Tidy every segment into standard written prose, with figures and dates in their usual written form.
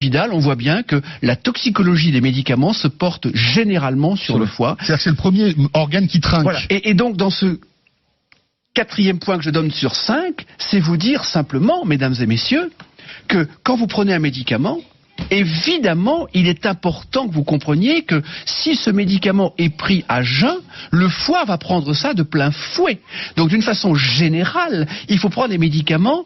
Vidal, on voit bien que la toxicologie des médicaments se porte généralement sur le foie. C'est-à-dire que c'est le premier organe qui trinque. Voilà. Et donc, dans ce 4e point que je donne sur 5, c'est vous dire simplement, mesdames et messieurs, que quand vous prenez un médicament, évidemment, il est important que vous compreniez que si ce médicament est pris à jeun, le foie va prendre ça de plein fouet. Donc, d'une façon générale, il faut prendre les médicaments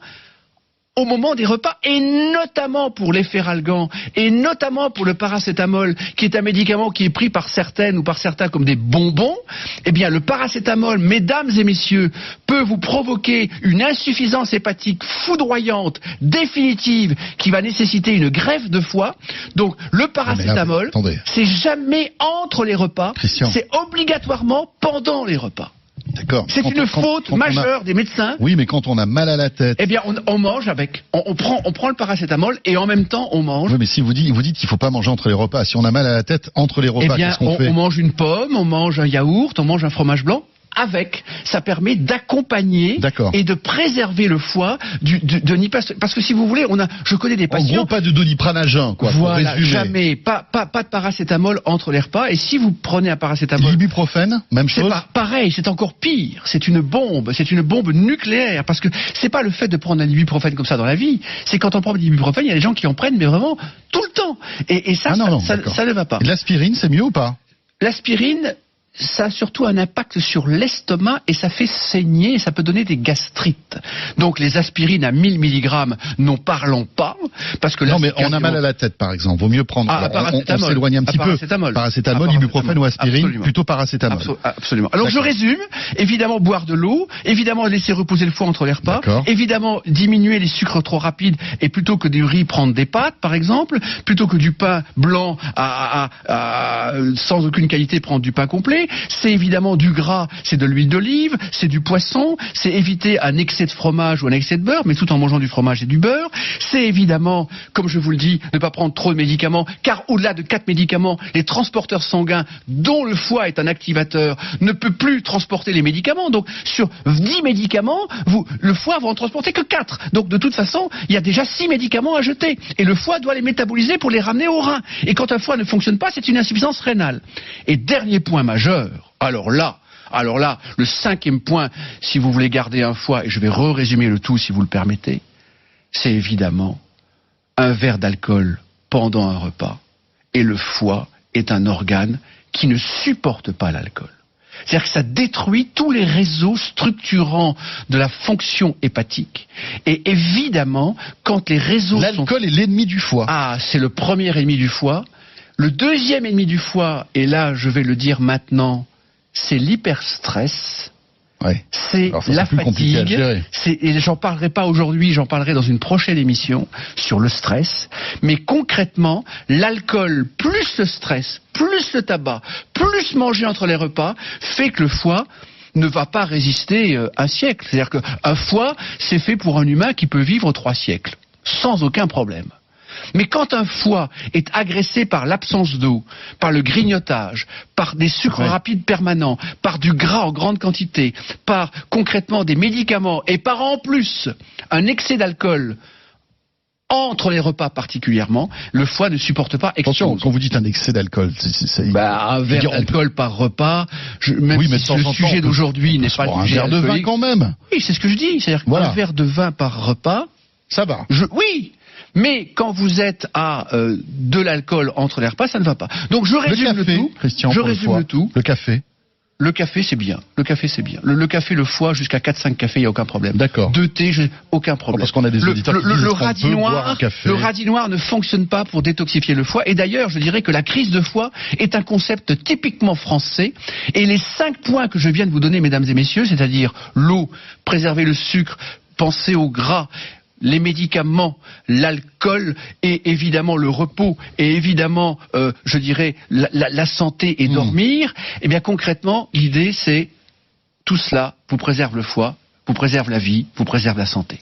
au moment des repas, et notamment pour les Feralgan, et notamment pour le paracétamol, qui est un médicament qui est pris par certaines ou par certains comme des bonbons. Eh bien, le paracétamol, mesdames et messieurs, peut vous provoquer une insuffisance hépatique foudroyante, définitive, qui va nécessiter une greffe de foie. Donc, le paracétamol, c'est jamais entre les repas, c'est obligatoirement pendant les repas. D'accord. C'est une faute majeure des médecins. Oui, mais quand on a mal à la tête. Eh bien, on mange avec. On prend le paracétamol et en même temps on mange. Oui, mais si vous dites qu'il faut pas manger entre les repas. Si on a mal à la tête entre les repas, qu'est-ce qu'on fait ? On mange une pomme, on mange un yaourt, on mange un fromage blanc. Avec, ça permet d'accompagner et de préserver le foie de Nipastase. Parce que si vous voulez, je connais des patients. En gros, pas de Doniprane à jeun, quoi. Voilà, jamais. Pas de paracétamol entre les repas. Et si vous prenez un paracétamol. L'ibuprofène, même chose. C'est pareil, c'est encore pire. C'est une bombe nucléaire. Parce que c'est pas le fait de prendre un ibuprofène comme ça dans la vie. C'est quand on prend de l'ibuprofène, il y a des gens qui en prennent, mais vraiment tout le temps. Et ça, ça ne va pas. Et l'aspirine, c'est mieux ou pas ? L'aspirine, ça a surtout un impact sur l'estomac et ça fait saigner et ça peut donner des gastrites. Donc les aspirines à 1000 mg, n'en parlons pas. Parce que non, mais on a mal à la tête, par exemple. Vaut mieux prendre. On s'éloigne un petit peu. Paracétamol, ibuprofène ou aspirine, absolument. Plutôt paracétamol. Absolument. Alors je résume. Évidemment, boire de l'eau. Évidemment, laisser reposer le foie entre les repas. Évidemment, diminuer les sucres trop rapides et plutôt que du riz, prendre des pâtes, par exemple. Plutôt que du pain blanc sans aucune qualité, prendre du pain complet. C'est évidemment du gras, c'est de l'huile d'olive, c'est du poisson, c'est éviter un excès de fromage ou un excès de beurre, mais tout en mangeant du fromage et du beurre. C'est évidemment, comme je vous le dis, ne pas prendre trop de médicaments, car au-delà de 4 médicaments, les transporteurs sanguins, dont le foie est un activateur, ne peut plus transporter les médicaments. Donc, sur 10 médicaments, le foie va en transporter que 4. Donc, de toute façon, il y a déjà 6 médicaments à jeter. Et le foie doit les métaboliser pour les ramener au rein. Et quand un foie ne fonctionne pas, c'est une insuffisance rénale. Et dernier point majeur, alors là, le 5e point, si vous voulez garder un foie, et je vais résumer le tout si vous le permettez, c'est évidemment un verre d'alcool pendant un repas. Et le foie est un organe qui ne supporte pas l'alcool. C'est-à-dire que ça détruit tous les réseaux structurants de la fonction hépatique. Et évidemment, quand les réseaux L'alcool est l'ennemi du foie. Ah, c'est le premier ennemi du foie. Le deuxième ennemi du foie, et là je vais le dire maintenant, c'est l'hyperstress, c'est la fatigue, et j'en parlerai pas aujourd'hui, j'en parlerai dans une prochaine émission sur le stress, mais concrètement, l'alcool plus le stress, plus le tabac, plus manger entre les repas, fait que le foie ne va pas résister un siècle. C'est-à-dire qu'un foie, c'est fait pour un humain qui peut vivre 3 siècles, sans aucun problème. Mais quand un foie est agressé par l'absence d'eau, par le grignotage, par des sucres rapides permanents, par du gras en grande quantité, par concrètement des médicaments et par en plus un excès d'alcool entre les repas particulièrement, le foie ne supporte pas. Attention, quand vous dites un excès d'alcool, un verre d'alcool par repas, même si le sujet d'aujourd'hui n'est pas le sujet un verre de vin quand même. Oui, c'est ce que je dis, c'est-à-dire qu'un verre de vin par repas, ça va. Oui. Mais quand vous êtes à de l'alcool entre les repas, ça ne va pas. Donc je résume le tout. Christian, je résume le tout. Le café. Le café, c'est bien. Le café, c'est bien. Le café, le foie, jusqu'à 4-5 cafés, il n'y a aucun problème. D'accord. 2 thés, aucun problème. Parce qu'on a des auditeurs qui disent le radis noir ne fonctionne pas pour détoxifier le foie. Et d'ailleurs, je dirais que la crise de foie est un concept typiquement français. Et les 5 points que je viens de vous donner, mesdames et messieurs, c'est-à-dire l'eau, préserver le sucre, penser au gras, les médicaments, l'alcool et évidemment le repos et évidemment, je dirais, la santé et dormir, eh bien concrètement, l'idée c'est tout cela vous préserve le foie, vous préserve la vie, vous préserve la santé.